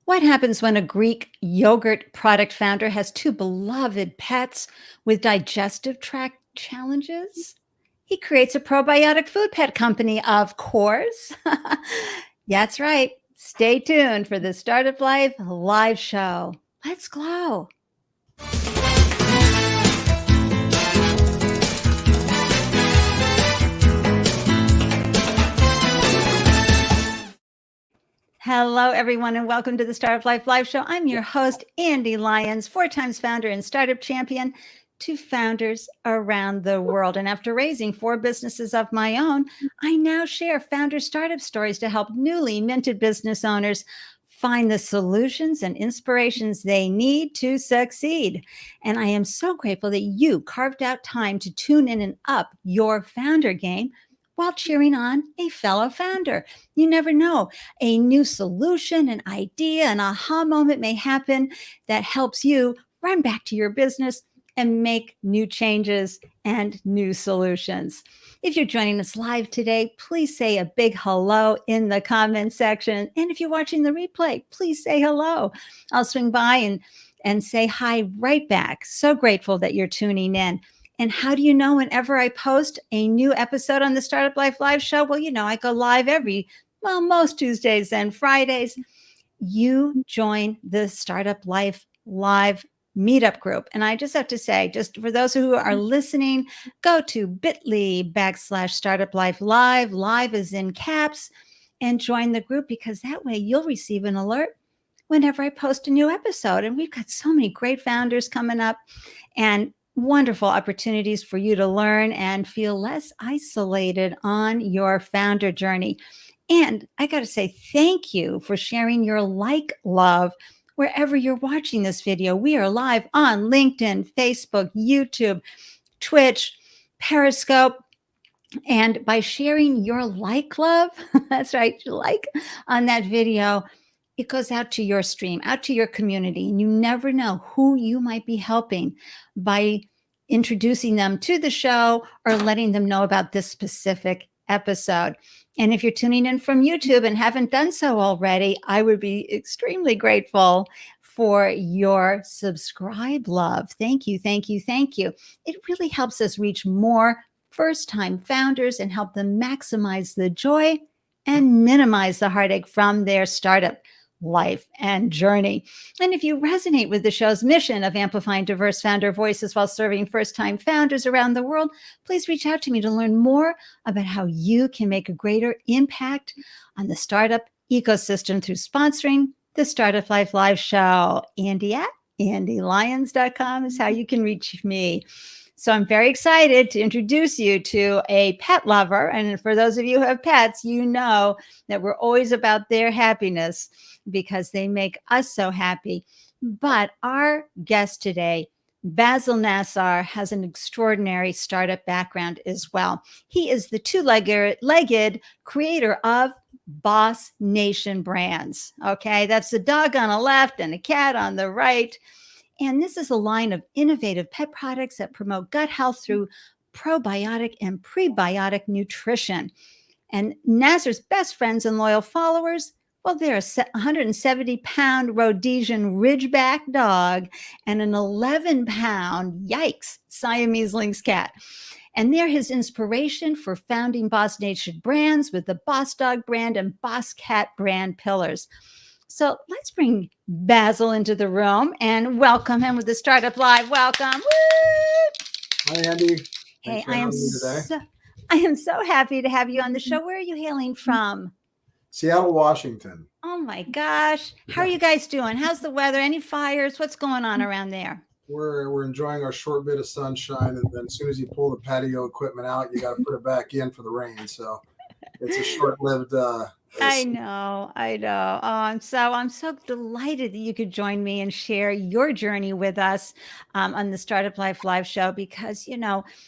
What happens when a Greek yogurt product founder has two beloved pets with digestive tract challenges? He creates a probiotic food pet company, of course. That's right. Stay tuned for the Startup Life live show. Let's glow. Hello, everyone, and welcome to the Startup Life Live Show. I'm your host, Ande Lyons, 4 times founder and startup champion to founders around the world. And after raising 4 businesses of my own, I now share founder startup stories to help newly minted business owners find the solutions and inspirations they need to succeed. And I am so grateful that you carved out time to tune in and up your founder game while cheering on a fellow founder. You never know. A new solution, an idea, an aha moment may happen that helps you run back to your business and make new changes and new solutions. If you're joining us live today, please say a big hello in the comment section. And if you're watching the replay, please say hello. I'll swing by and say hi right back. So grateful that you're tuning in. And how do you know whenever I post a new episode on the Startup Life Live show? Well, I go live most Tuesdays and Fridays. You join the Startup Life Live meetup group. And I just have to say, just for those who are listening, go to bit.ly/Startup Life Live. Live is in caps, and join the group, because that way you'll receive an alert whenever I post a new episode. And we've got so many great founders coming up and wonderful opportunities for you to learn and feel less isolated on your founder journey. And I got to say, thank you for sharing your love wherever you're watching this video. We are live on LinkedIn, Facebook, YouTube, Twitch, Periscope. And by sharing your love, that's right, on that video, it goes out to your stream, out to your community. And you never know who you might be helping by introducing them to the show or letting them know about this specific episode. And if you're tuning in from YouTube and haven't done so already, I would be extremely grateful for your subscribe love. Thank you, thank you, thank you. It really helps us reach more first-time founders and help them maximize the joy and minimize the heartache from their startup life and journey. And if you resonate with the show's mission of amplifying diverse founder voices while serving first-time founders around the world, please reach out to me to learn more about how you can make a greater impact on the startup ecosystem through sponsoring the Startup Life Live show. Ande at AndeLyons.com is how you can reach me. So I'm very excited to introduce you to a pet lover. And for those of you who have pets, you know that we're always about their happiness because they make us so happy. But our guest today, Basel Nassar, has an extraordinary startup background as well. He is the two-legged creator of Boss Nation Brands. Okay, that's the dog on the left and a cat on the right. And this is a line of innovative pet products that promote gut health through probiotic and prebiotic nutrition. And Nassar's best friends and loyal followers, well, they're a 170-pound Rhodesian Ridgeback dog and an 11-pound, yikes, Siamese Lynx cat. And they're his inspiration for founding Boss Nation Brands with the Boss Dog brand and Boss Cat brand pillars. So let's bring Basel into the room and welcome him with the Startup Live. Welcome. Woo! Hi, Ande. Hey, I am so happy to have you on the show. Where are you hailing from? Seattle, Washington. Oh my gosh. How are you guys doing? How's the weather? Any fires? What's going on around there? We're enjoying our short bit of sunshine, and then as soon as you pull the patio equipment out, you got to put it back in for the rain. So it's a short-lived I know. Oh, I'm so delighted that you could join me and share your journey with us on the Startup Life Live show, because,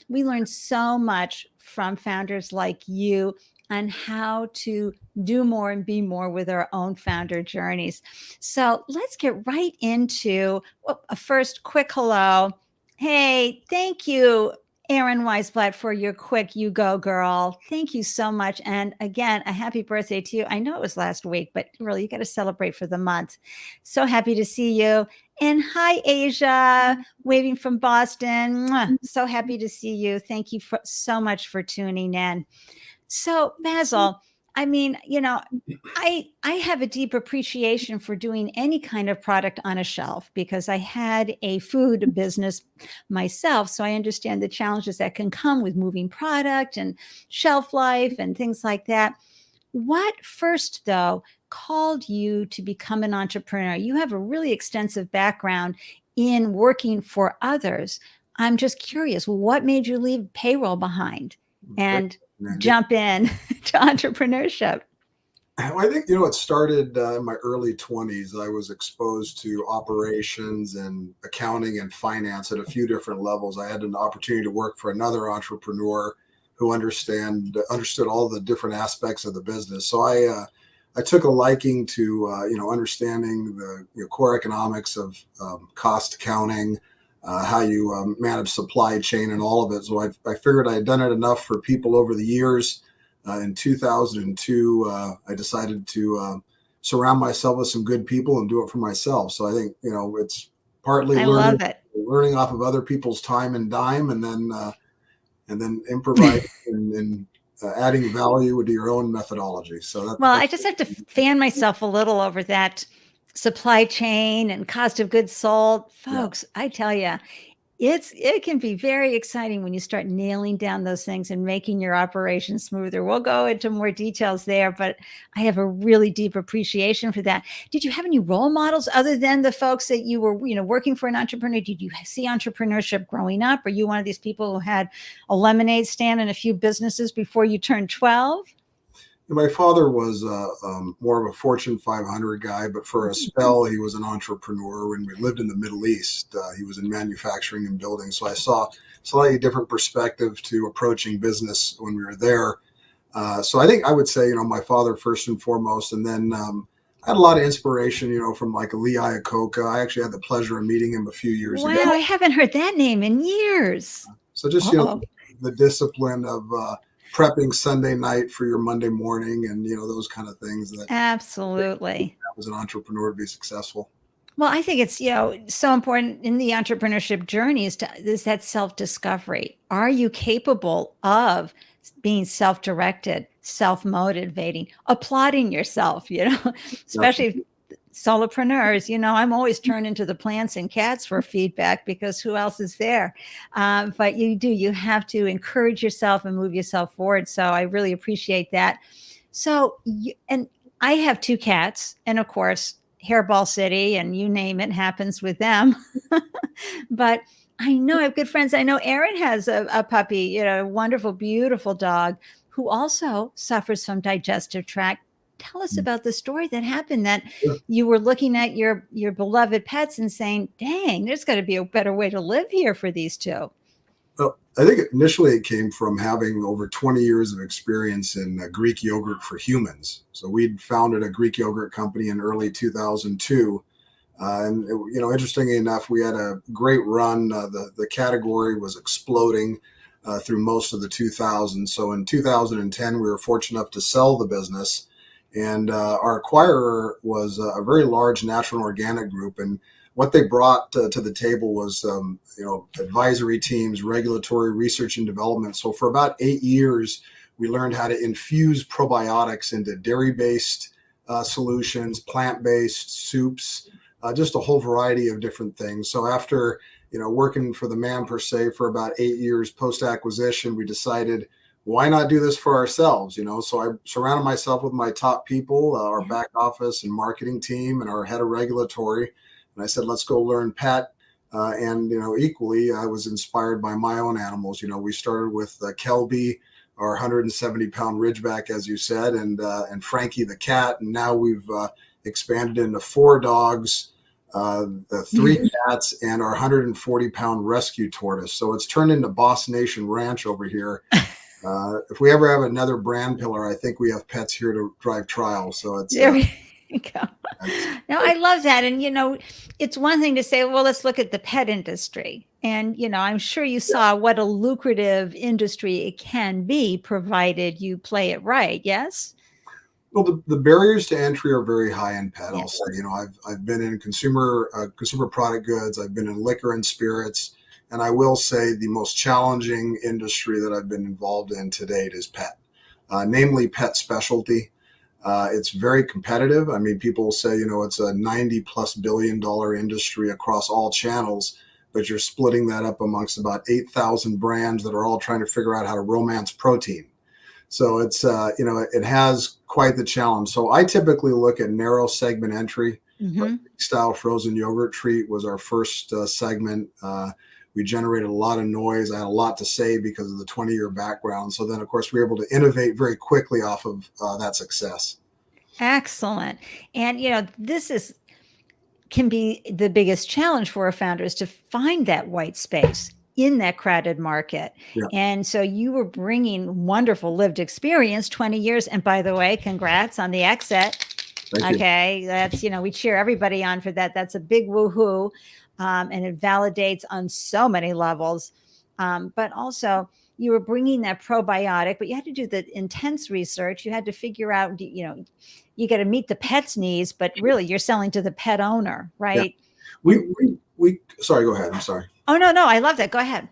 we learn so much from founders like you on how to do more and be more with our own founder journeys. So let's get right into a first quick hello. Hey, thank you. Erin Weisblatt for your quick You Go Girl. Thank you so much. And again, a happy birthday to you. I know it was last week, but really, you got to celebrate for the month. So happy to see you. And hi, Asia, waving from Boston. Mwah. So happy to see you. Thank you so much for tuning in. So, Basel, I mean, I have a deep appreciation for doing any kind of product on a shelf because I had a food business myself. So I understand the challenges that can come with moving product and shelf life and things like that. What first, though, called you to become an entrepreneur? You have a really extensive background in working for others. I'm just curious, what made you leave payroll behind and jump in to entrepreneurship? I think, it started in my early 20s. I was exposed to operations and accounting and finance at a few different levels. I had an opportunity to work for another entrepreneur who understood all the different aspects of the business. So I took a liking to, understanding the core economics of cost accounting, how you manage supply chain and all of it. So I figured I had done it enough for people over the years. In 2002, I decided to surround myself with some good people and do it for myself. So I think, it's partly learning off of other people's time and dime, and then improvising and adding value to your own methodology. So I just have to fan myself a little over that supply chain and cost of goods sold, folks. Yeah. I tell you, it can be very exciting when you start nailing down those things and making your operation smoother. We'll go into more details there, but I have a really deep appreciation for that. Did you have any role models other than the folks that you were, working for an entrepreneur? Did you see entrepreneurship growing up? Are you one of these people who had a lemonade stand and a few businesses before you turned 12? My father was more of a Fortune 500 guy, but for a spell, he was an entrepreneur. When we lived in the Middle East, he was in manufacturing and building. So I saw a slightly different perspective to approaching business when we were there. So I think I would say, my father first and foremost, and then I had a lot of inspiration, from like Lee Iacocca. I actually had the pleasure of meeting him a few years ago. Wow, I haven't heard that name in years. So just, the discipline of prepping Sunday night for your Monday morning and, those kind of things. Absolutely. As an entrepreneur to be successful. Well, I think it's, so important in the entrepreneurship journey is that self-discovery. Are you capable of being self-directed, self-motivating, applauding yourself, especially solopreneurs, I'm always turning to the plants and cats for feedback because who else is there? But you have to encourage yourself and move yourself forward. So I really appreciate that. So, and I have 2 cats, and of course, Hairball City and you name it happens with them. But I know I have good friends. I know Erin has a puppy, a wonderful, beautiful dog who also suffers from digestive tract. Tell us about the story that happened that you were looking at your beloved pets and saying, dang, there's got to be a better way to live here for these 2. Well, I think initially it came from having over 20 years of experience in Greek yogurt for humans. So we'd founded a Greek yogurt company in early 2002. And, interestingly enough, we had a great run. The category was exploding through most of the 2000s. So in 2010, we were fortunate enough to sell the business. And our acquirer was a very large natural and organic group. And what they brought to the table was, advisory teams, regulatory research and development. So for about 8 years, we learned how to infuse probiotics into dairy-based solutions, plant-based soups, just a whole variety of different things. So after, working for the man per se for about 8 years post-acquisition, we decided, why not do this for ourselves? So I surrounded myself with my top people, our back office and marketing team and our head of regulatory. And I said, let's go learn pet. And equally, I was inspired by my own animals. We started with Kelby, our 170-pound Ridgeback, as you said, and Frankie the cat. And now we've expanded into 4 dogs, the 3 cats, and our 140-pound rescue tortoise. So it's turned into Boss Nation Ranch over here. If we ever have another brand pillar, I think we have pets here to drive trials. So it's there we go. No, I love that. And it's one thing to say, well, let's look at the pet industry. And, I'm sure you saw what a lucrative industry it can be, provided you play it right. Yes? Well, the barriers to entry are very high in pet. Yeah. I'll say, I've been in consumer product goods. I've been in liquor and spirits, and I will say the most challenging industry that I've been involved in to date is pet, namely pet specialty. It's very competitive. I mean, people say, it's a $90+ billion industry across all channels, but you're splitting that up amongst about 8,000 brands that are all trying to figure out how to romance protein. So it's, it has quite the challenge. So I typically look at narrow segment entry. Hmm. Style frozen yogurt treat was our first segment. We generated a lot of noise. I had a lot to say because of the 20-year background. So then, of course, we were able to innovate very quickly off of that success. Excellent. And, this can be the biggest challenge for a founder, is to find that white space in that crowded market. Yeah. And so you were bringing wonderful lived experience, 20 years. And by the way, congrats on the exit. Thank Okay. That's, we cheer everybody on for that. That's a big woohoo. And it validates on so many levels. But also you were bringing that probiotic, but you had to do the intense research. You had to figure out, you got to meet the pet's needs, but really you're selling to the pet owner, right? Yeah. We sorry, go ahead. I'm sorry. Oh, no, I love that. Go ahead.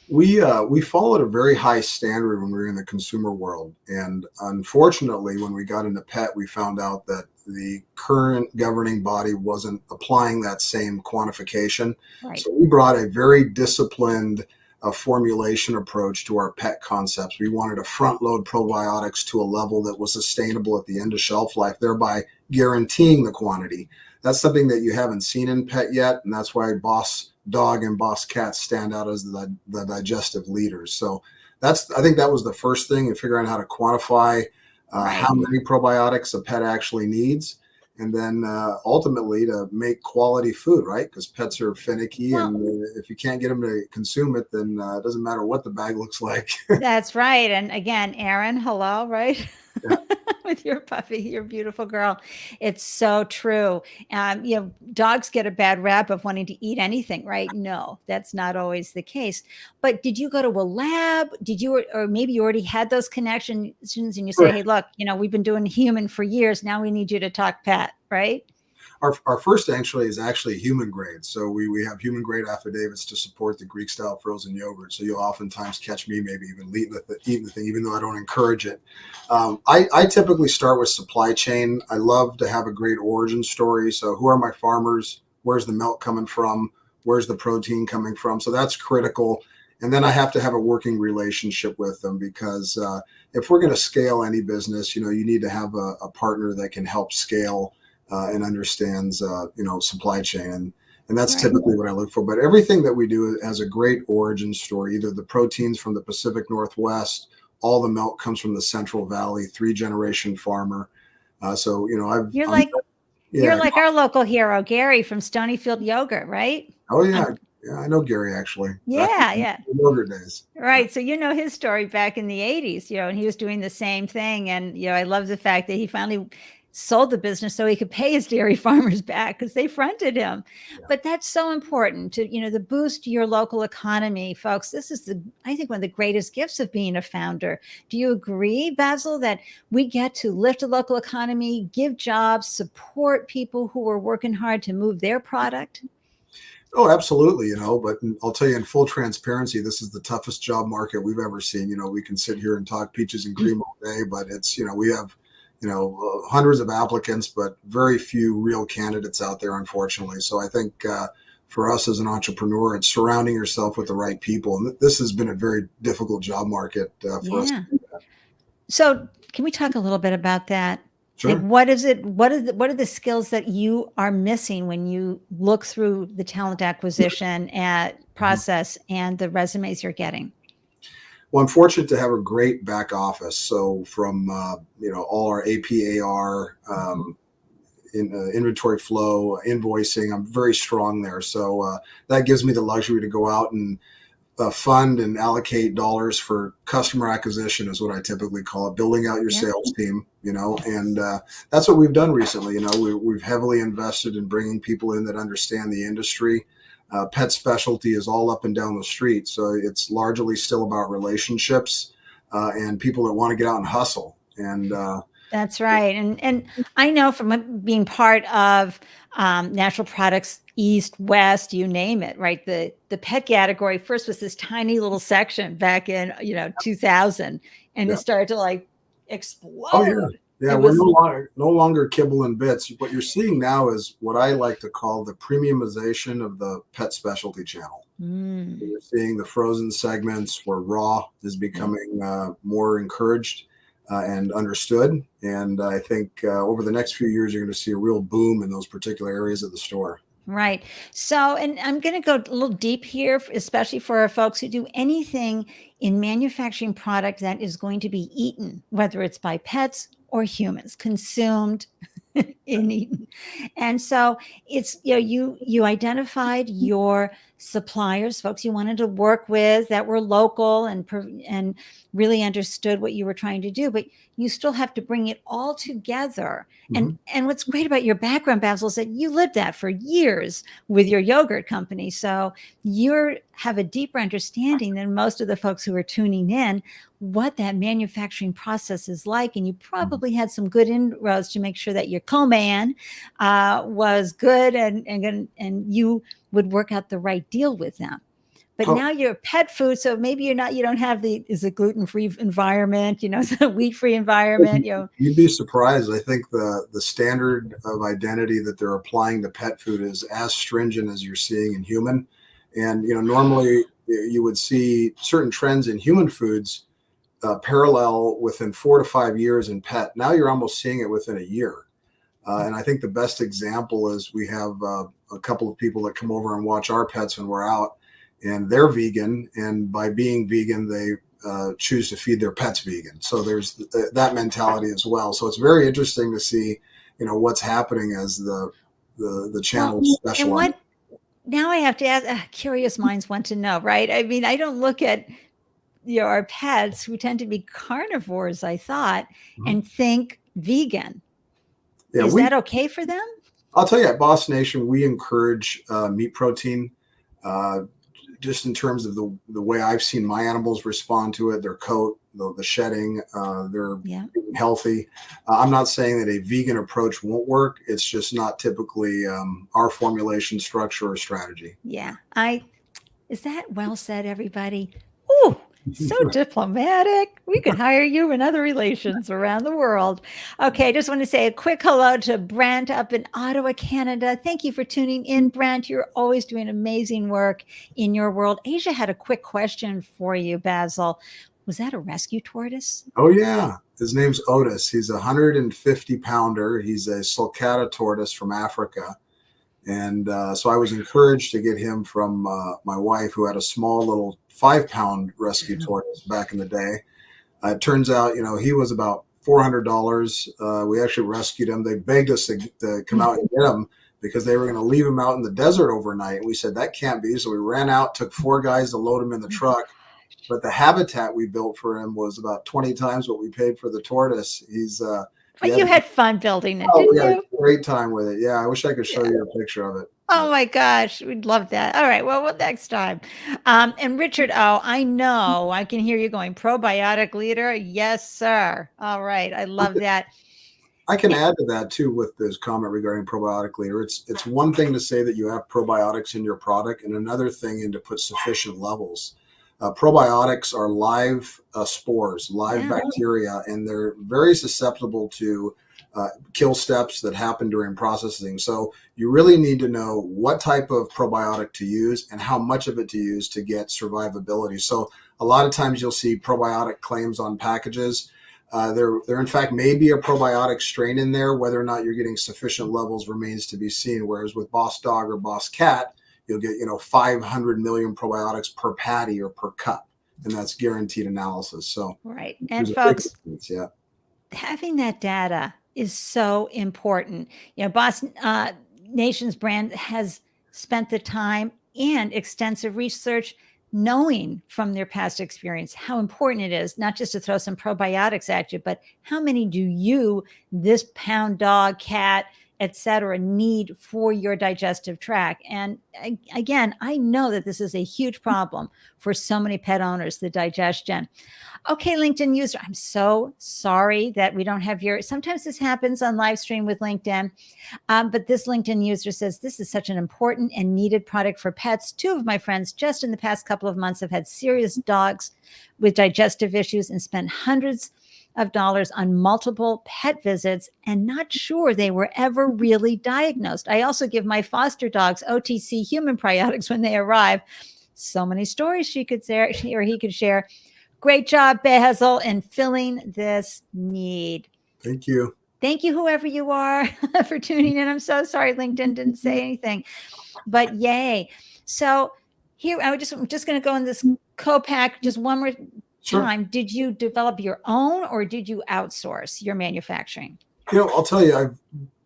We followed a very high standard when we were in the consumer world. And unfortunately, when we got into pet, we found out that the current governing body wasn't applying that same quantification. Right. So we brought a very disciplined formulation approach to our pet concepts. We wanted to front load probiotics to a level that was sustainable at the end of shelf life, thereby guaranteeing the quantity. That's something that you haven't seen in pet yet. And that's why Boss Dog and Boss Cat stand out as the digestive leaders. So I think that was the first thing, in figuring out how to quantify how many probiotics a pet actually needs. And then ultimately to make quality food, right? Because pets are finicky. Well, and if you can't get them to consume it, then it doesn't matter what the bag looks like. that's right. And again, Erin, hello, right? Yeah. With your puppy, your beautiful girl. It's so true. Dogs get a bad rap of wanting to eat anything, right? No, that's not always the case. But did you go to a lab? Or maybe you already had those connections and you say, Right. hey, look, we've been doing human for years. Now we need you to talk pet, right? Our first actually is human grade. So we have human grade affidavits to support the Greek style frozen yogurt. So you'll oftentimes catch me maybe even eating the thing, even though I don't encourage it. I typically start with supply chain. I love to have a great origin story. So who are my farmers? Where's the milk coming from? Where's the protein coming from? So that's critical. And then I have to have a working relationship with them, because if we're going to scale any business, you need to have a partner that can help scale and understands, supply chain. And that's typically what I look for. But everything that we do has a great origin story. Either the proteins from the Pacific Northwest, all the milk comes from the Central Valley, 3-generation farmer. You're like our local hero, Gary from Stonyfield Yogurt, right? Oh yeah. Yeah, I know Gary actually. Yeah. Yogurt days. Right. So his story back in the 80s, and he was doing the same thing. And, I love the fact that he finally sold the business so he could pay his dairy farmers back because they fronted him. Yeah. But that's so important to, to boost your local economy, folks. This is I think one of the greatest gifts of being a founder. Do you agree, Basil, that we get to lift a local economy, give jobs, support people who are working hard to move their product? Oh, absolutely. But I'll tell you, in full transparency, this is the toughest job market we've ever seen. We can sit here and talk peaches and cream all day, but it's, we have, hundreds of applicants, but very few real candidates out there, unfortunately. So I think for us as an entrepreneur, it's surrounding yourself with the right people. And this has been a very difficult job market for us. So can we talk a little bit about that? Sure. Like, what is it? What are the skills that you are missing when you look through the talent acquisition process and the resumes you're getting? Well, I'm fortunate to have a great back office. So from, all our APAR, inventory flow, invoicing, I'm very strong there. So that gives me the luxury to go out and fund and allocate dollars for customer acquisition, is what I typically call it, building out your sales team, and that's what we've done recently. We've heavily invested in bringing people in that understand the industry. Pet specialty is all up and down the street. So it's largely still about relationships and people that want to get out and hustle. And that's right. And I know from being part of natural products, East, West, you name it, right? The pet category first was this tiny little section back in, 2000, and yeah. it started to like explode. Oh yeah. Yeah, we're no longer kibble and bits. What you're seeing now is what I like to call the premiumization of the pet specialty channel. You're seeing the frozen segments where raw is becoming more encouraged and understood. And I think over the next few years, you're going to see a real boom in those particular areas of the store. Right. So, and I'm going to go a little deep here, especially for our folks who do anything in manufacturing product that is going to be eaten, whether it's by pets or humans, consumed and eaten. And so it's, you identified your suppliers, folks you wanted to work with that were local and really understood what you were trying to do, but you still have to bring it all together. And what's great about your background, Basel, is that you lived that for years with your yogurt company. So you have a deeper understanding than most of the folks who are tuning in what that manufacturing process is like. And you probably had some good inroads to make sure that your co-man was good and you would work out the right deal with them. But now you're pet food, so maybe you don't have is a gluten-free environment, it's a wheat-free environment. You'd be surprised. I think the standard of identity that they're applying to pet food is as stringent as you're seeing in human. And normally you would see certain trends in human foods parallel within 4 to 5 years in pet. Now you're almost seeing it within a year. And I think the best example is we have a couple of people that come over and watch our pets when we're out. And they're vegan, and by being vegan, they choose to feed their pets vegan. So there's that mentality as well. So it's very interesting to see, what's happening as the channel specializes. Now I have to ask. Curious minds want to know, right? I mean, I don't look at our pets who tend to be carnivores, I thought, and think vegan. Yeah, is that okay for them? I'll tell you, at Boss Nation, we encourage meat protein. Just in terms of the way I've seen my animals respond to it, their coat, the shedding, they're healthy. I'm not saying that a vegan approach won't work. It's just not typically our formulation structure or strategy. Yeah. Is that well said, everybody? Ooh, so diplomatic. We could hire you in other relations around the world. Okay, I just want to say a quick hello to Brent up in Ottawa, Canada. Thank you for tuning in, Brent. You're always doing amazing work in your world. Asia had a quick question for you, Basel. Was that a rescue tortoise? Oh, yeah. His name's Otis. He's a 150-pounder. He's a sulcata tortoise from Africa. And so I was encouraged to get him from my wife, who had a small little 5-pound rescue tortoise back in the day. It turns out, he was about $400. We actually rescued him. They begged us to come out and get him because they were going to leave him out in the desert overnight. And we said, that can't be. So we ran out, took 4 guys to load him in the truck. But the habitat we built for him was about 20 times what we paid for the tortoise. But you had fun building it, didn't you? We had a great time with it. Yeah, I wish I could show you a picture of it. Oh my gosh, we'd love that. All right, well, next time. And Richard O, I know, I can hear you going, probiotic leader. Yes, sir. All right, I love that. I can add to that too with this comment regarding probiotic leader. It's one thing to say that you have probiotics in your product, and another thing to put sufficient levels. Probiotics are live spores, live bacteria, and they're very susceptible to kill steps that happen during processing. So you really need to know what type of probiotic to use and how much of it to use to get survivability. So a lot of times you'll see probiotic claims on packages. There in fact may be a probiotic strain in there. Whether or not you're getting sufficient levels remains to be seen. Whereas with Boss Dog or Boss Cat, you'll get 500 million probiotics per patty or per cup, and that's guaranteed analysis. So right, and folks, having that data is so important. Boss Nation's brand has spent the time and extensive research knowing from their past experience how important it is not just to throw some probiotics at you, but how many do you, this pound dog, cat, etc., need for your digestive tract. And again, I know that this is a huge problem for so many pet owners, the digestion. Okay, LinkedIn user, I'm so sorry that we don't have sometimes this happens on live stream with LinkedIn. But this LinkedIn user says, this is such an important and needed product for pets. 2 of my friends just in the past couple of months have had serious dogs with digestive issues and spent hundreds of dollars on multiple pet visits and not sure they were ever really diagnosed. I also give my foster dogs OTC human probiotics when they arrive. So many stories he could share. Great job, Basel, in filling this need. Thank you. Thank you, whoever you are, for tuning in. I'm so sorry LinkedIn didn't say anything, but yay. So here, I'm just going to go in this co-pack just one more time. Did you develop your own or did you outsource your manufacturing? I'll tell you, I've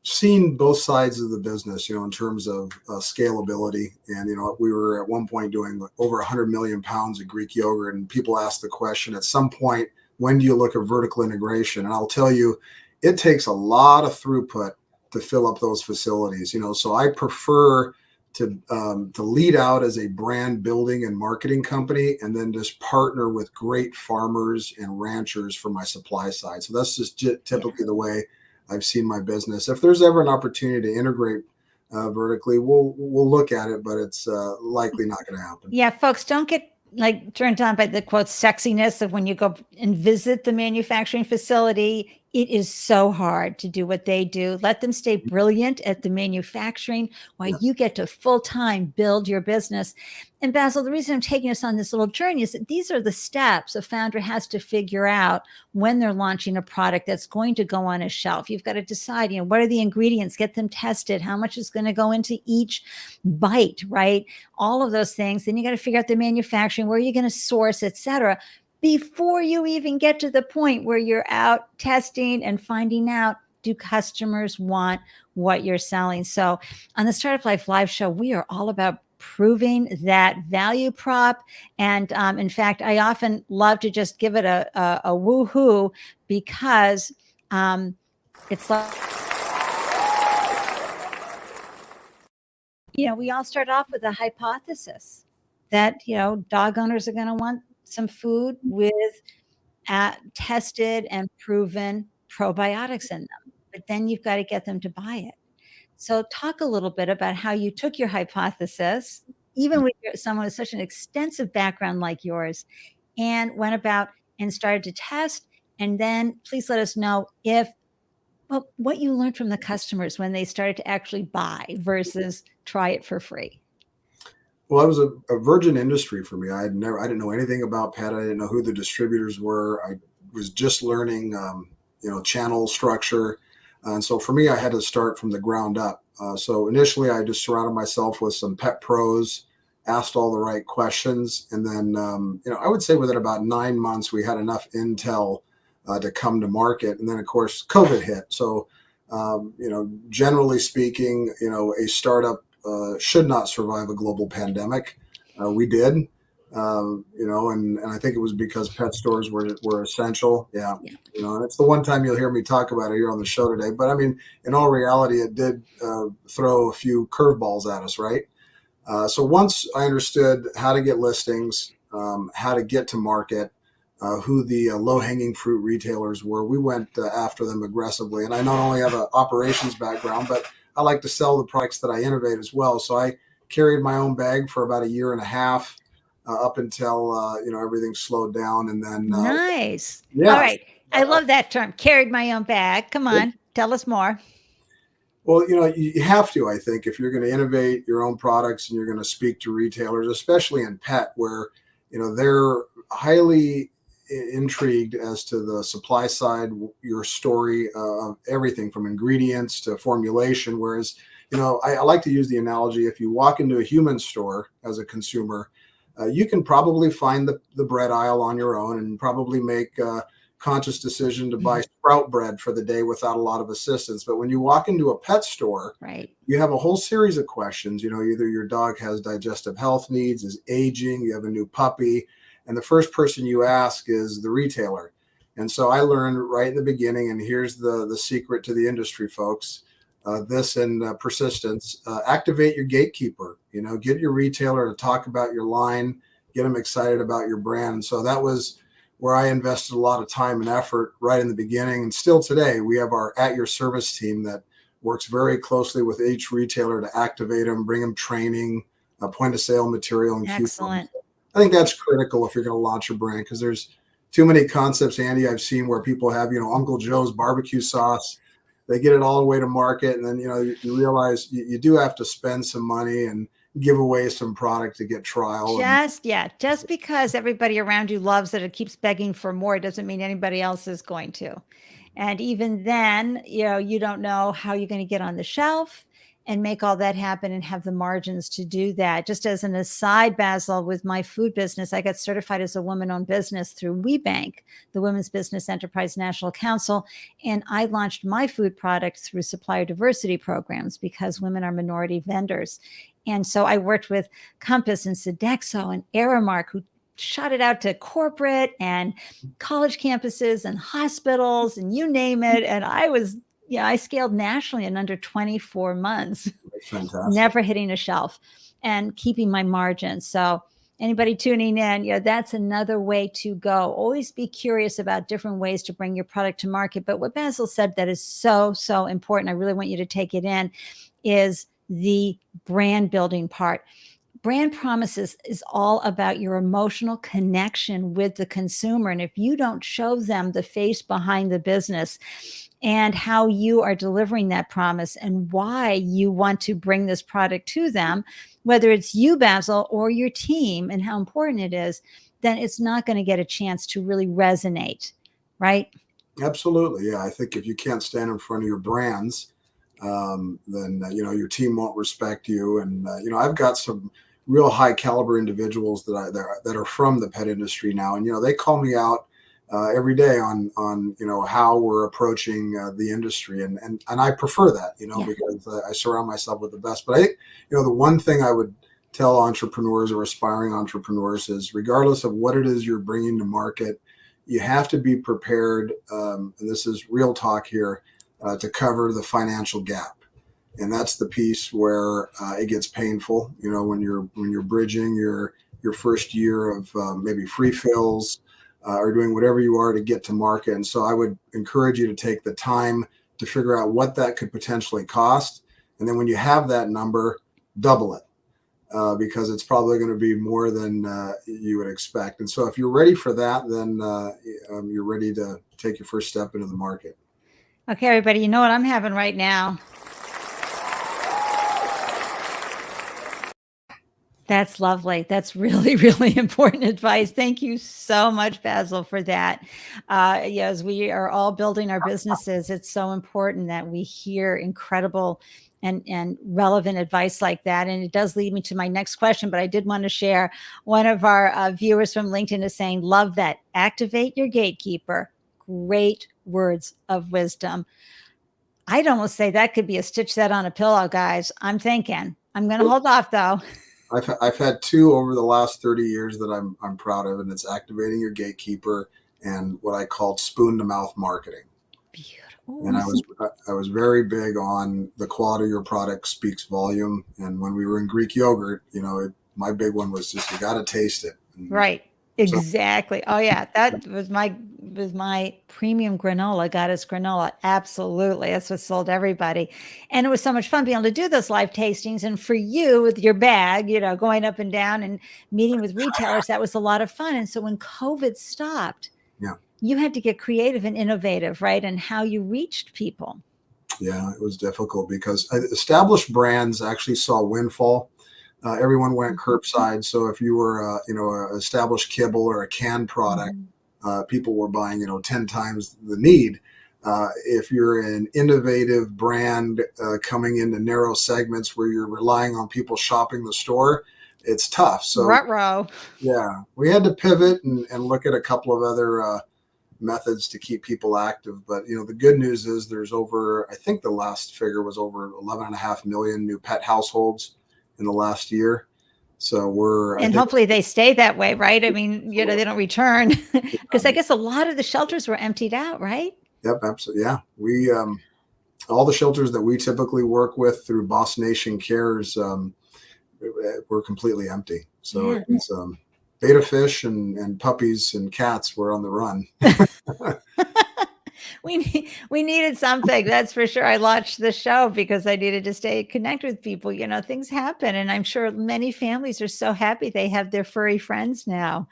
seen both sides of the business, in terms of scalability. And, we were at one point doing over 100 million pounds of Greek yogurt. And people ask the question at some point, when do you look at vertical integration? And I'll tell you, it takes a lot of throughput to fill up those facilities, so I prefer to lead out as a brand building and marketing company, and then just partner with great farmers and ranchers for my supply side. So that's just typically the way I've seen my business. If there's ever an opportunity to integrate vertically, we'll look at it, but it's likely not going to happen. Yeah, folks, don't get turned on by the quote sexiness of when you go and visit the manufacturing facility. It is so hard to do what they do. Let them stay brilliant at the manufacturing while you get to full-time build your business. And Basel, the reason I'm taking us on this little journey is that these are the steps a founder has to figure out when they're launching a product that's going to go on a shelf. You've got to decide, what are the ingredients, get them tested, how much is going to go into each bite, right? All of those things. Then you got to figure out the manufacturing, where are you going to source, et cetera, before you even get to the point where you're out testing and finding out, do customers want what you're selling? So on the Startup Life Live show, we are all about proving that value prop. And in fact, I often love to just give it a woohoo, because it's like, we all start off with a hypothesis that, dog owners are going to want some food with tested and proven probiotics in them, but then you've got to get them to buy it. So talk a little bit about how you took your hypothesis, even with someone with such an extensive background like yours, and went about and started to test. And then please let us know what you learned from the customers when they started to actually buy versus try it for free. Well, it was a virgin industry for me. I didn't know anything about pet. I didn't know who the distributors were. I was just learning, channel structure. And so for me, I had to start from the ground up. So initially, I just surrounded myself with some pet pros, asked all the right questions. And then, I would say within about 9 months, we had enough intel to come to market. And then, of course, COVID hit. So, generally speaking, a startup should not survive a global pandemic. We did, and I think it was because pet stores were essential. Yeah. And it's the one time you'll hear me talk about it here on the show today. But I mean, in all reality, it did throw a few curveballs at us, right? So once I understood how to get listings, how to get to market, who the low-hanging fruit retailers were, we went after them aggressively. And I not only have an operations background, but I like to sell the products that I innovate as well. So I carried my own bag for about a year and a half up until, everything slowed down. And then nice. Yeah. All right. I love that term, carried my own bag. Come on, tell us more. Well, you have to, I think, if you're going to innovate your own products and you're going to speak to retailers, especially in pet, where, they're highly intrigued as to the supply side, your story of everything from ingredients to formulation. Whereas, I like to use the analogy, if you walk into a human store as a consumer, you can probably find the bread aisle on your own and probably make a conscious decision to buy sprout bread for the day without a lot of assistance. But when you walk into a pet store, right, you have a whole series of questions. Either your dog has digestive health needs, is aging, you have a new puppy, and the first person you ask is the retailer. And so I learned right in the beginning, and here's the secret to the industry, folks. this and persistence, activate your gatekeeper. Get your retailer to talk about your line, get them excited about your brand. And so that was where I invested a lot of time and effort right in the beginning. And still today, we have our at your service team that works very closely with each retailer to activate them, bring them training, point of sale material, and Excellent. coupons. I think that's critical if you're going to launch a brand, because there's too many concepts, Andy, I've seen where people have, Uncle Joe's barbecue sauce. They get it all the way to market. And then, you realize you do have to spend some money and give away some product to get trial. Just because everybody around you loves it, it keeps begging for more, doesn't mean anybody else is going to. And even then, you don't know how you're going to get on the shelf and make all that happen and have the margins to do that. Just as an aside, Basel, with my food business, I got certified as a woman-owned business through WeBank, the Women's Business Enterprise National Council. And I launched my food product through supplier diversity programs because women are minority vendors. And so I worked with Compass and Sodexo and Aramark, who shot it out to corporate and college campuses and hospitals and you name it. And I scaled nationally in under 24 months, never hitting a shelf and keeping my margin. So anybody tuning in, that's another way to go. Always be curious about different ways to bring your product to market. But what Basel said that is so, so important, I really want you to take it in, is the brand building part. Brand promises is all about your emotional connection with the consumer. And if you don't show them the face behind the business and how you are delivering that promise and why you want to bring this product to them, whether it's you, Basel, or your team, and how important it is, then it's not going to get a chance to really resonate, right? Absolutely. Yeah. I think if you can't stand in front of your brands, then, your team won't respect you. And, I've got some real high caliber individuals that are from the pet industry now. And, they call me out every day on how we're approaching the industry. And I prefer that, because I surround myself with the best. But I think, the one thing I would tell entrepreneurs or aspiring entrepreneurs is, regardless of what it is you're bringing to market, you have to be prepared. And this is real talk here, to cover the financial gap. And that's the piece where it gets painful, when you're bridging your first year of maybe free fills or doing whatever you are to get to market. And so I would encourage you to take the time to figure out what that could potentially cost. And then when you have that number, double it, because it's probably going to be more than you would expect. And so if you're ready for that, then you're ready to take your first step into the market. Okay, everybody, you know what I'm having right now? That's lovely. That's really, really important advice. Thank you so much, Basel, for that. As we are all building our businesses, it's so important that we hear incredible and relevant advice like that. And it does lead me to my next question, but I did want to share, one of our viewers from LinkedIn is saying, love that. Activate your gatekeeper. Great words of wisdom. I'd almost say that could be a stitch that on a pillow, guys. I'm thinking. I'm going to hold off, though. I've had two over the last 30 years that I'm proud of, and it's activating your gatekeeper and what I called spoon to mouth marketing. Beautiful. And I was very big on the quality of your product speaks volume. And when we were in Greek yogurt, my big one was just, you got to taste it. Right. Exactly. Oh yeah. That was my premium granola, Goddess granola. Absolutely. That's what sold everybody. And it was so much fun being able to do those live tastings. And for you with your bag, going up and down and meeting with retailers, that was a lot of fun. And so when COVID stopped, you had to get creative and innovative, right? And how you reached people. Yeah, it was difficult because established brands actually saw windfall. Everyone went curbside. So if you were, an established kibble or a canned product, people were buying, 10 times the need. If you're an innovative brand coming into narrow segments where you're relying on people shopping the store, it's tough. So yeah, we had to pivot and look at a couple of other methods to keep people active. But, the good news is there's over, I think the last figure was over 11.5 million new pet households in the last year. So hopefully they stay that way, right? I mean, they don't return because I guess a lot of the shelters were emptied out, right? Yep, absolutely. Yeah. all the shelters that we typically work with through Boss Nation Cares were completely empty. So it's beta fish and puppies and cats were on the run. We needed something, that's for sure. I launched the show because I needed to stay connected with people. You know, things happen, and I'm sure many families are so happy they have their furry friends now,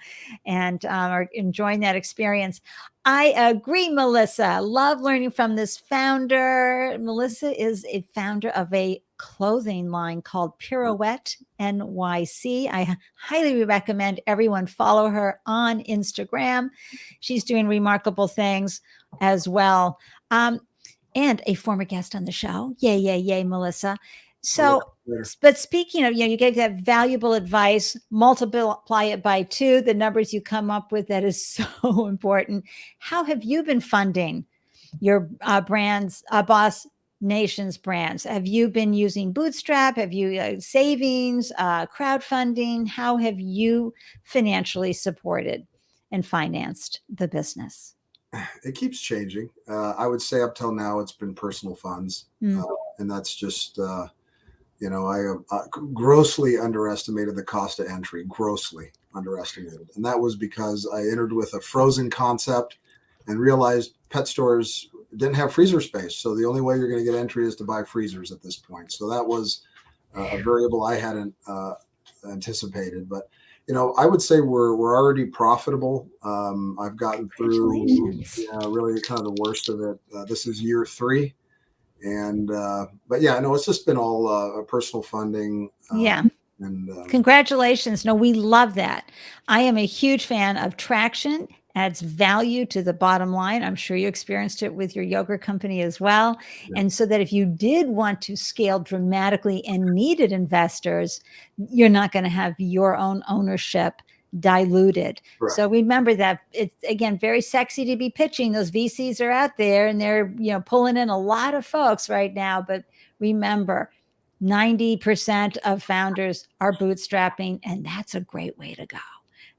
and are enjoying that experience. I agree, Melissa. Love learning from this founder. Melissa is a founder of a clothing line called Pirouette NYC. I highly recommend everyone follow her on Instagram. She's doing remarkable things as well. And a former guest on the show. Yay, yay, yay, Melissa. So, but speaking of, you gave that valuable advice, multiply it by 2, the numbers you come up with, that is so important. How have you been funding your brands, Boss Nation's brands? Have you been using Bootstrap? Have you savings, crowdfunding? How have you financially supported and financed the business? It keeps changing. I would say up till now, it's been personal funds. And that's just, I grossly underestimated the cost of entry, grossly underestimated. And that was because I entered with a frozen concept and realized pet stores didn't have freezer space. So the only way you're going to get entry is to buy freezers at this point. So that was a variable I hadn't anticipated. But, I would say we're already profitable. I've gotten through really kind of the worst of it. This is year 3. And, but yeah, no, it's just been all personal funding. And congratulations. No, we love that. I am a huge fan of traction, adds value to the bottom line. I'm sure you experienced it with your yogurt company as well. Yeah. And so that if you did want to scale dramatically and needed investors, you're not going to have your own ownership diluted. Right. So remember that it's, again, very sexy to be pitching. Those VCs are out there and they're, pulling in a lot of folks right now. But remember, 90% of founders are bootstrapping, and that's a great way to go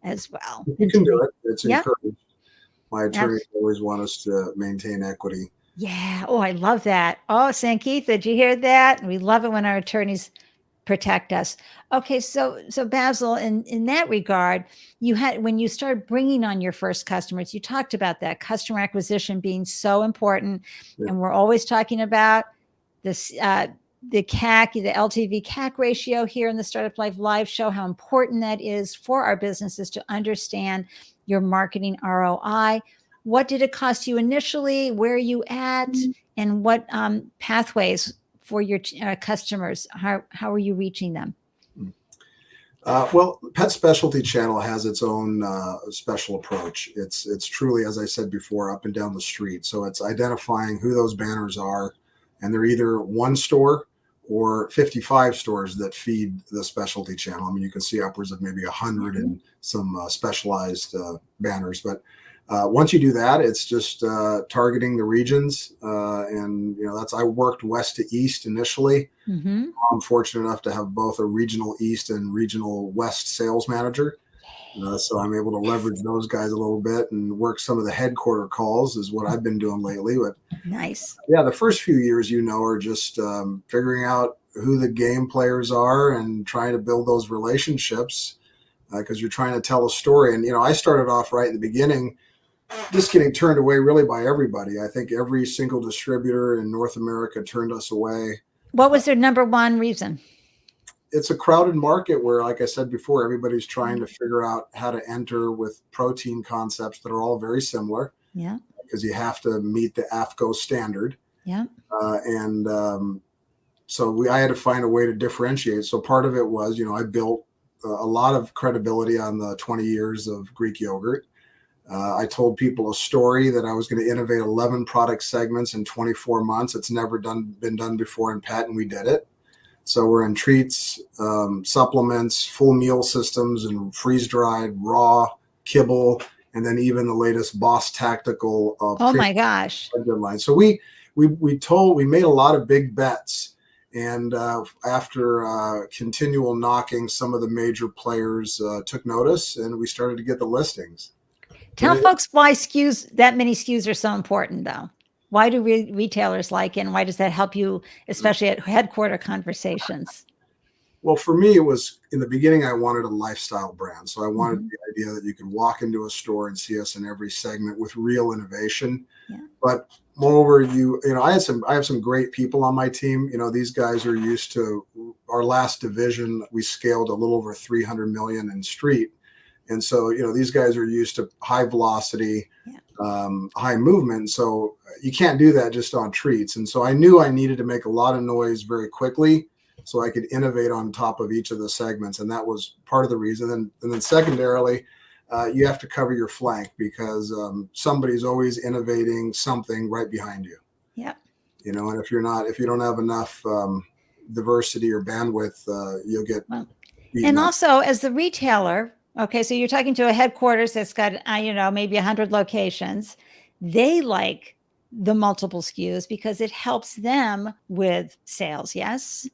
as well. You can do it. It's encouraged. My attorneys always want us to maintain equity. Yeah. Oh, I love that. Oh, Sankeetha, did you hear that? We love it when our attorneys protect us. Okay. So Basel, in that regard, when you started bringing on your first customers, you talked about that customer acquisition being so important. Yeah. And we're always talking about this, the CAC, the LTV CAC ratio here in the Startup Life Live show, how important that is for our businesses to understand your marketing ROI. What did it cost you initially? Where are you at? And what pathways for your customers? How are you reaching them? Well, Pet Specialty Channel has its own special approach. It's truly, as I said before, up and down the street. So it's identifying who those banners are, and they're either one store or 55 stores that feed the specialty channel. I mean, you can see upwards of maybe 100 in some specialized banners. But once you do that, it's just targeting the regions. And, I worked west to east initially. Mm-hmm. I'm fortunate enough to have both a regional east and regional west sales manager. So I'm able to leverage those guys a little bit and work some of the headquarter calls is what I've been doing lately. But nice. Yeah, the first few years, are just figuring out who the game players are and trying to build those relationships because you're trying to tell a story. And, I started off right in the beginning, just getting turned away really by everybody. I think every single distributor in North America turned us away. What was their number one reason? It's a crowded market where, like I said before, everybody's trying to figure out how to enter with protein concepts that are all very similar. Yeah. Because you have to meet the AFCO standard. Yeah. So I had to find a way to differentiate. So part of it was, I built a lot of credibility on the 20 years of Greek yogurt. I told people a story that I was going to innovate 11 product segments in 24 months. It's never been done before in pet, and we did it. So we're in treats, supplements, full meal systems, and freeze-dried, raw, kibble, and then even the latest Boss Tactical. Oh my gosh! Line. So we made a lot of big bets, and after continual knocking, some of the major players took notice, and we started to get the listings. Tell folks why that many SKUs are so important, though. Why do retailers like it? And why does that help you, especially at headquarter conversations? Well, for me, it was in the beginning, I wanted a lifestyle brand. So I wanted Mhm. the idea that you could walk into a store and see us in every segment with real innovation. Yeah. But moreover, I have some great people on my team. These guys are used to our last division. We scaled a little over 300 million in street. And so, these guys are used to high velocity, Yeah. high movement. So you can't do that just on treats. And so I knew I needed to make a lot of noise very quickly so I could innovate on top of each of the segments. And that was part of the reason. And then secondarily, you have to cover your flank because somebody's always innovating something right behind you. Yep. And if you don't have enough diversity or bandwidth, you'll get beaten And up. also as the retailer, okay, so you're talking to a headquarters that's got, maybe 100 locations. They like the multiple SKUs because it helps them with sales. Yes.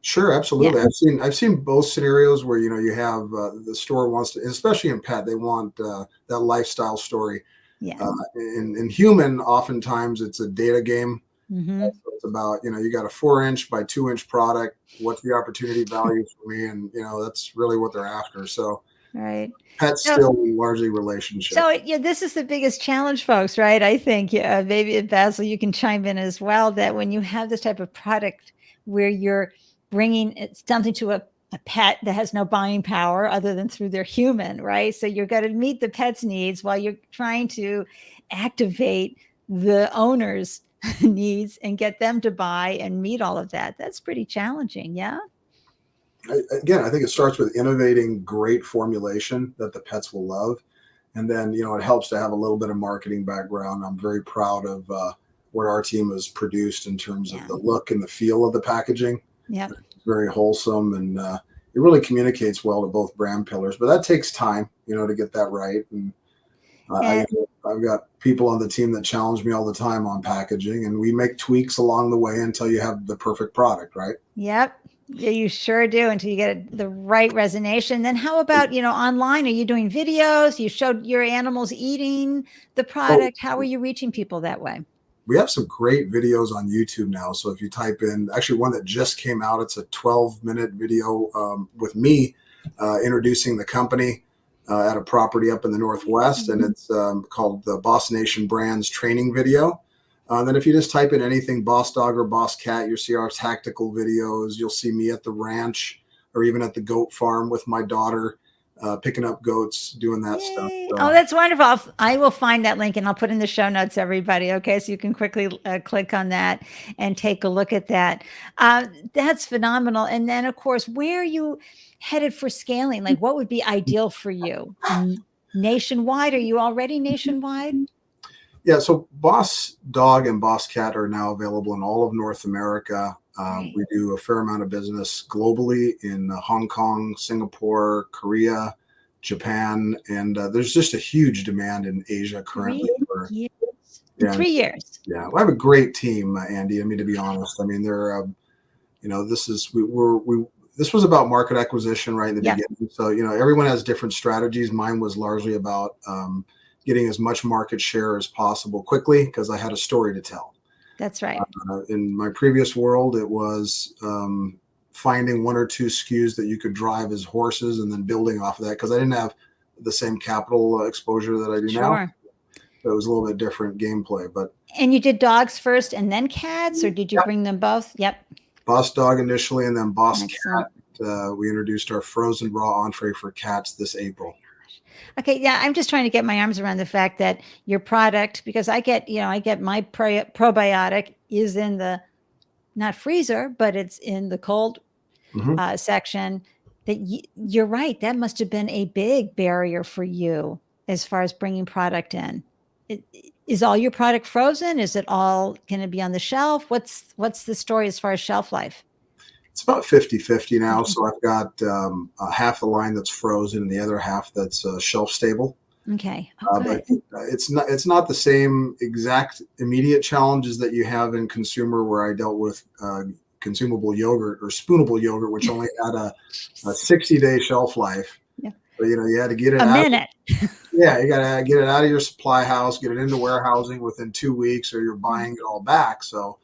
Sure, absolutely. Yeah. I've seen both scenarios where you have the store wants to, especially in pet, they want that lifestyle story. Yeah. In human, oftentimes it's a data game. Mm-hmm. So it's about you got a 4-inch by 2-inch product. What's the opportunity value for me? And that's really what they're after. So Right. pets So, still largely relationship. yeah, this is the biggest challenge, folks, right? I think maybe Basil, you can chime in as well, that when you have this type of product where you're bringing something to a pet that has no buying power other than through their human, right? So you're going to meet the pet's needs while you're trying to activate the owner's needs and get them to buy and meet all of that. That's pretty challenging. Yeah. Again, I think it starts with innovating great formulation that the pets will love. And then, it helps to have a little bit of marketing background. I'm very proud of what our team has produced in terms of the look and the feel of the packaging. Yeah. It's very wholesome and it really communicates well to both brand pillars. But that takes time, to get that right. And I've got people on the team that challenge me all the time on packaging, and we make tweaks along the way until you have the perfect product, right? Yep. Yeah, you sure do until you get the right resonation. Then how about, online? Are you doing videos? You showed your animals eating the Oh, product. How are you reaching people that way? we have some great videos on YouTube now. So if you type in, actually one that just came out, it's a 12-minute video with me introducing the company at a property up in the Northwest. And it's called the Boss Nation Brands training video. Then if you just type in anything Boss Dog or Boss Cat, you'll see our tactical videos. You'll see me at the ranch or even at the goat farm with my daughter, picking up goats, doing that stuff. Yay. So, Oh, that's wonderful. I will find that link and I'll put in the show notes, everybody. Okay. So you can quickly click on that and take a look at that. That's phenomenal. And then, of course, where are you headed for scaling? Like, what would be ideal for you? Nationwide? Are you already nationwide? yeah, so Boss Dog and Boss Cat are now available in all of North America. Right. We do a fair amount of business globally in Hong Kong, Singapore, Korea, Japan, and there's just a huge demand in Asia currently. 3 years. Yeah, 3 years. yeah, I have a great team, Andy. I mean, to be honest, I mean, they're, this is this was about market acquisition right in the beginning. So everyone has different strategies. Mine was largely about getting as much market share as possible quickly because I had a story to tell. That's right. In my previous world, it was finding 1 or 2 SKUs that you could drive as horses and then building off of that because I didn't have the same capital exposure that I do now. So it was a little bit different gameplay. And you did dogs first and then cats, or did you bring them both? Yep. Boss Dog initially, and then Boss Cat. We introduced our frozen raw entree for cats this April. Okay, yeah, I'm just trying to get my arms around the fact that your product, because I get my probiotic is in the not freezer, but it's in the cold section. That you're right, that must have been a big barrier for you as far as bringing product in. Is all your product frozen? Is it all going to be on the shelf? What's the story as far as shelf life? It's about 50-50 now. So I've got half the line that's frozen and the other half that's shelf stable. Okay. But it's not the same exact immediate challenges that you have in consumer where I dealt with consumable yogurt or spoonable yogurt, which only had a 60-day shelf life. Yeah. But you had to get it A out. minute. Yeah, you got to get it out of your supply house, get it into warehousing within 2 weeks, or you're buying it all back. So,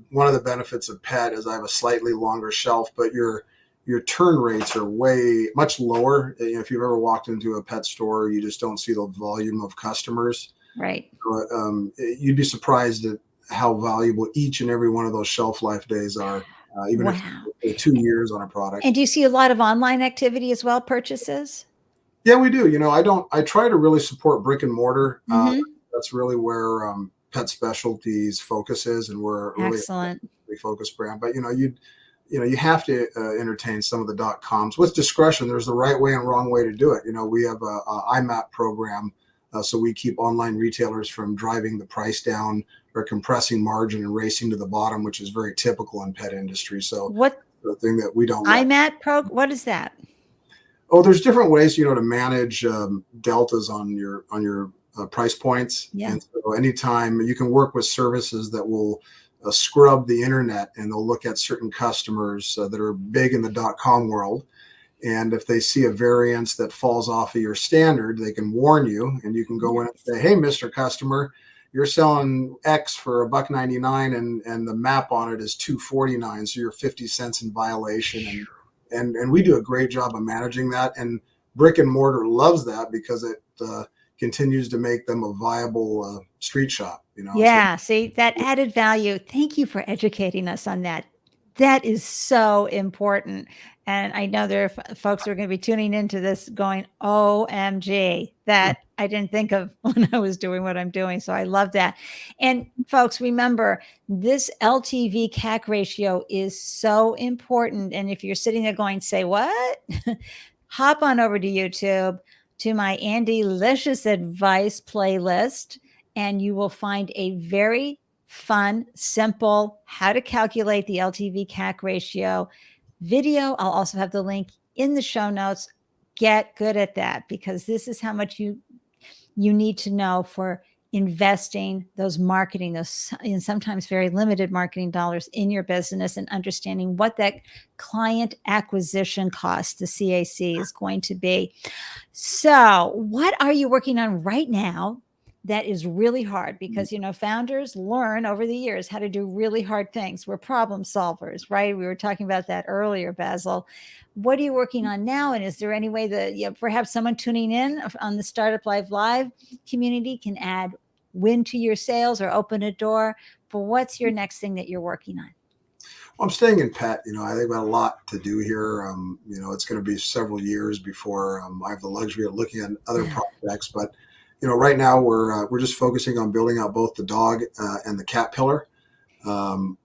one of the benefits of pet is I have a slightly longer shelf, but your turn rates are way much lower. If you've ever walked into a pet store, you just don't see the volume of customers. Right. You'd be surprised at how valuable each and every one of those shelf life days are, even if Wow. they're 2 years on a product. And do you see a lot of online activity as well, purchases? Yeah, we do. I try to really support brick and mortar. Mm-hmm. That's really where Pet Specialties focuses, and we're really Excellent. a focused brand. But you have to entertain some of the .coms with discretion. There's the right way and wrong way to do it. We have a IMAP program, so we keep online retailers from driving the price down or compressing margin and racing to the bottom, which is very typical in pet industry. So What the thing that we don't what is that? Oh, there's different ways, to manage deltas on your price points. Yeah. And so anytime you can work with services that will scrub the internet, and they'll look at certain customers that are big in the .com world. And if they see a variance that falls off of your standard, they can warn you, and you can go in and say, "Hey, Mr. Customer, you're selling X for $1.99, and the map on it is $2.49, so you're 50 cents in violation." And we do a great job of managing that. And brick and mortar loves that because it continues to make them a viable street shop. Yeah, see that added value. Thank you for educating us on that. That is so important. And I know there are folks who are going to be tuning into this going, OMG, that I didn't think of when I was doing what I'm doing. So I love that. And folks, remember, this LTV CAC ratio is so important. And if you're sitting there going, say what? Hop on over to YouTube to my Ande-licious advice playlist, and you will find a very fun, simple, how to calculate the LTV CAC ratio video. I'll also have the link in the show notes. Get good at that, because this is how much you need to know for investing those marketing, those and sometimes very limited marketing dollars in your business, and understanding what that client acquisition cost, the CAC, is going to be. So what are you working on right now that is really hard? Because, founders learn over the years how to do really hard things. We're problem solvers, right? We were talking about that earlier, Basil. What are you working on now? And is there any way that perhaps someone tuning in on the Startup Live community can add wind to your sails or open a door? But what's your next thing that you're working on? Well, I'm staying in pet. I think about a lot to do here. It's going to be several years before I have the luxury of looking at other projects. But right now we're just focusing on building out both the dog and the cat pillar.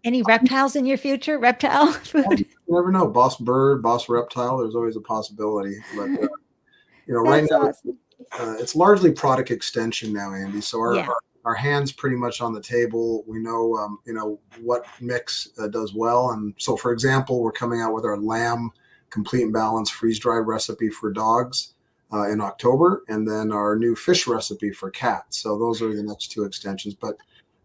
Any reptiles in your future? Reptile food? You never know. Boss bird, boss reptile. There's always a possibility. But right now awesome. It's largely product extension now, Ande. So our hands pretty much on the table. We know what mix does well. And so, for example, we're coming out with our lamb complete and balanced freeze-dried recipe for dogs in October, and then our new fish recipe for cats. So those are the next two extensions. But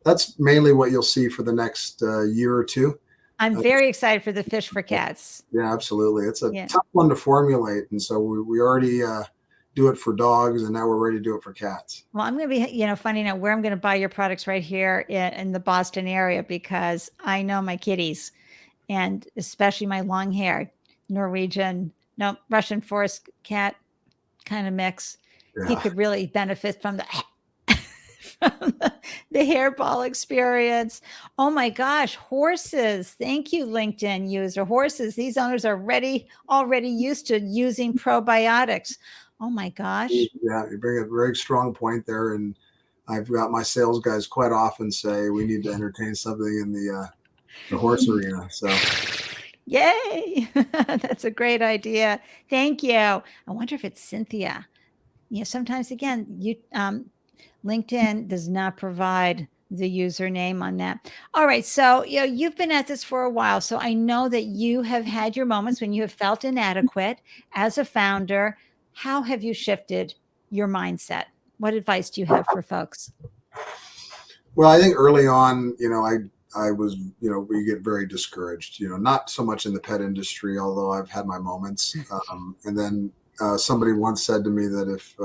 that's mainly what you'll see for the next year or two. I'm very excited for the fish for cats. Yeah, absolutely. It's a tough one to formulate. And so we already do it for dogs, and now we're ready to do it for cats. Well, I'm going to be, finding out where I'm going to buy your products right here in the Boston area, because I know my kitties, and especially my long-haired Russian forest cat kind of mix. Yeah. He could really benefit from the hairball experience. Oh my gosh, horses. Thank you, LinkedIn user. Horses. These owners are already used to using probiotics. Oh my gosh. Yeah, you bring a very strong point there. And I've got my sales guys quite often say we need to entertain something in the horse arena. So yay. That's a great idea. Thank you. I wonder if it's Cynthia. Sometimes again, LinkedIn does not provide the username on that. All right. So, you've been at this for a while. So I know that you have had your moments when you have felt inadequate as a founder. How have you shifted your mindset? What advice do you have for folks? Well, I think early on, I was, we get very discouraged, not so much in the pet industry, although I've had my moments. And then, somebody once said to me that if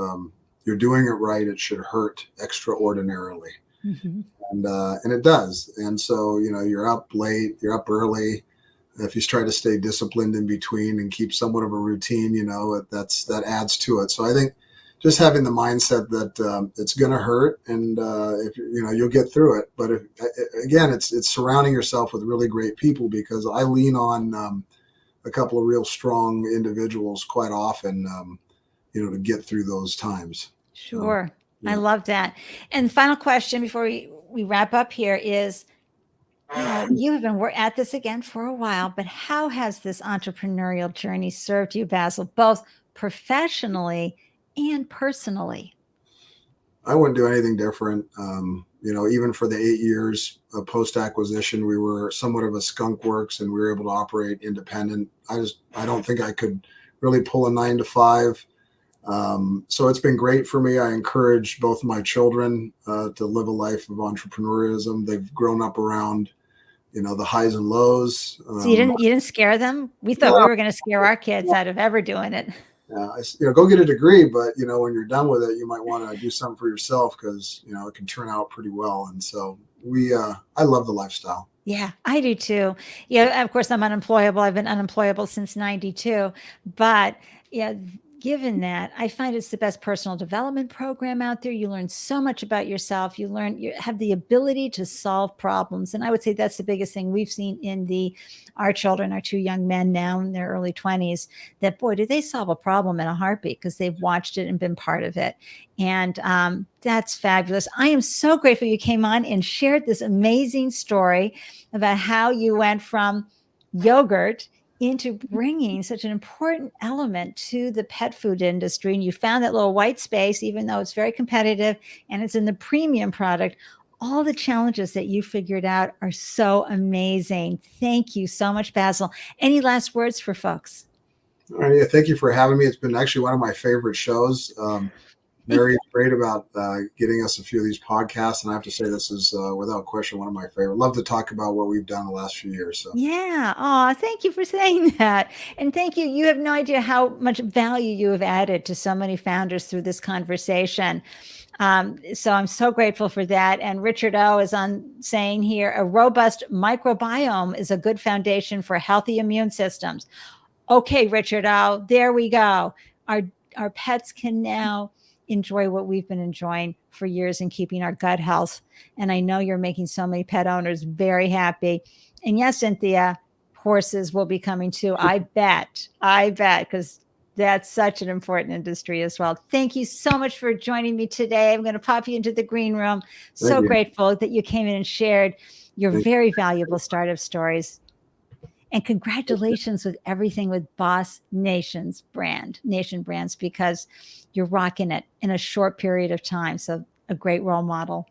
you're doing it right, it should hurt extraordinarily. Mm-hmm. And it does. And so, you're up late, you're up early. If you try to stay disciplined in between and keep somewhat of a routine, that adds to it. So I think just having the mindset that it's going to hurt, and if you'll get through it. But again, it's surrounding yourself with really great people, because I lean on a couple of real strong individuals quite often, to get through those times. Sure. Yeah. I love that. And the final question before we wrap up here is, you have been at this again for a while, but how has this entrepreneurial journey served you, Basel, both professionally and personally? I wouldn't do anything different. Even for the 8 years of post-acquisition, we were somewhat of a skunk works, and we were able to operate independent. I don't think I could really pull a 9 to 5. So it's been great for me. I encourage both my children to live a life of entrepreneurism. They've grown up around, the highs and lows. So you didn't scare them? We thought we were going to scare our kids out of ever doing it. Go get a degree, but when you're done with it, you might want to do something for yourself, because it can turn out pretty well. And so I love the lifestyle. Yeah, I do too. Yeah, of course I'm unemployable. I've been unemployable since 92, but yeah, given that, I find it's the best personal development program out there. You learn so much about yourself. You have the ability to solve problems. And I would say that's the biggest thing we've seen in our children, our 2 young men now in their early 20s, that boy, do they solve a problem in a heartbeat, because they've watched it and been part of it. And that's fabulous. I am so grateful you came on and shared this amazing story about how you went from yogurt into bringing such an important element to the pet food industry. And you found that little white space, even though it's very competitive and it's in the premium product. All the challenges that you figured out are so amazing. Thank you so much, Basel. Any last words for folks? All right, yeah, thank you for having me. It's been actually one of my favorite shows. Mary's great about getting us a few of these podcasts, and I have to say this is without question one of my favorite. Love to talk about what we've done the last few years. So yeah, oh, thank you for saying that, and thank you. You have no idea how much value you have added to so many founders through this conversation. So I'm so grateful for that. And Richard O is on saying here, a robust microbiome is a good foundation for healthy immune systems. Okay, Richard O, there we go. Our pets can now enjoy what we've been enjoying for years in keeping our gut health. And I know you're making so many pet owners very happy. And yes, Cynthia, horses will be coming too. I bet, because that's such an important industry as well. Thank you so much for joining me today. I'm going to pop you into the green room. So grateful that you came in and shared your very valuable startup stories. And congratulations with everything with Boss Nation Brands, because you're rocking it in a short period of time. So a great role model.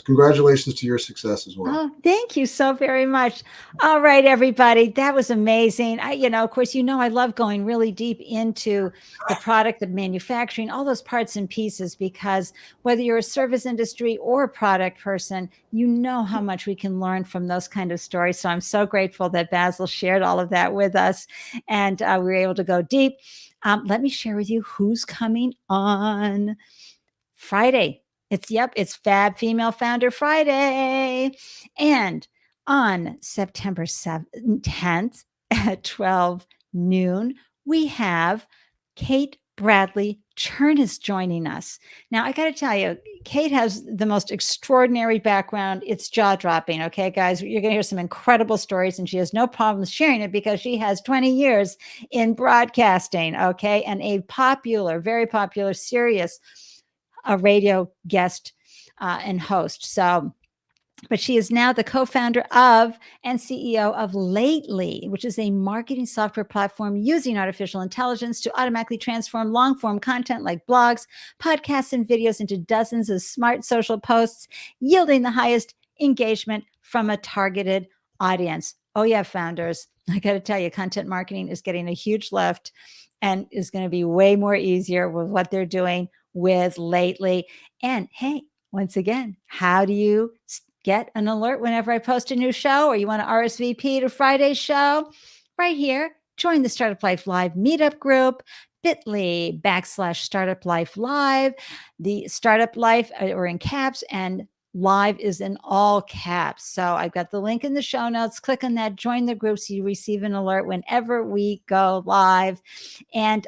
Congratulations to your success as well. Oh, thank you so very much. All right, everybody. That was amazing. Of course, I love going really deep into the product, the manufacturing, all those parts and pieces, because whether you're a service industry or a product person, you know how much we can learn from those kind of stories. So I'm so grateful that Basel shared all of that with us, and we were able to go deep. Let me share with you who's coming on Friday. It's Fab Female Founder Friday. And on September 10th at 12 noon, we have Kate Bradley Chernus joining us. Now, I got to tell you, Kate has the most extraordinary background. It's jaw-dropping, okay, guys? You're going to hear some incredible stories, and she has no problem sharing it because she has 20 years in broadcasting, okay, and a very popular, serious a radio guest and host. But she is now the co-founder of and CEO of Lately, which is a marketing software platform using artificial intelligence to automatically transform long-form content like blogs, podcasts, and videos into dozens of smart social posts, yielding the highest engagement from a targeted audience. Oh yeah, founders, I got to tell you, content marketing is getting a huge lift and is going to be way more easier with what they're doing with Lately. And hey, once again, how do you get an alert whenever I post a new show, or you want to RSVP to Friday's show? Right here, join the Startup Life Live meetup group, bit.ly/Startup Life Live. The Startup Life are in caps and live is in all caps. So I've got the link in the show notes. Click on that, join the group so you receive an alert whenever we go live. And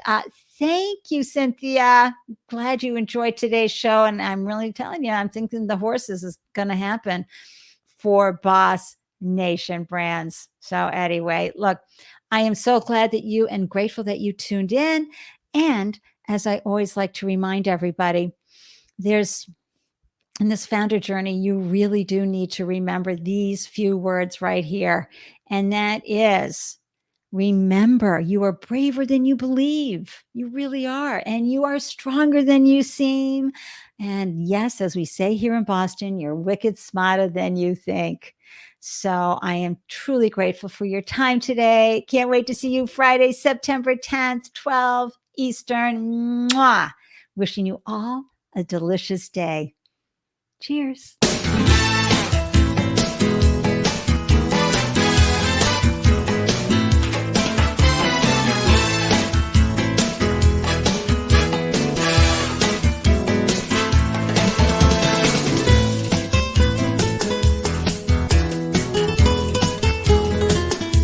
thank you, Cynthia. Glad you enjoyed today's show. And I'm really telling you, I'm thinking the horses is going to happen for Boss Nation brands. So anyway, look, I am so glad that you and grateful that you tuned in. And as I always like to remind everybody, in this founder journey, you really do need to remember these few words right here. And that is, remember, you are braver than you believe. You really are. And you are stronger than you seem. And yes, as we say here in Boston, you're wicked smarter than you think. So I am truly grateful for your time today. Can't wait to see you Friday, September 10th, 12 Eastern. Mwah! Wishing you all a delicious day. Cheers.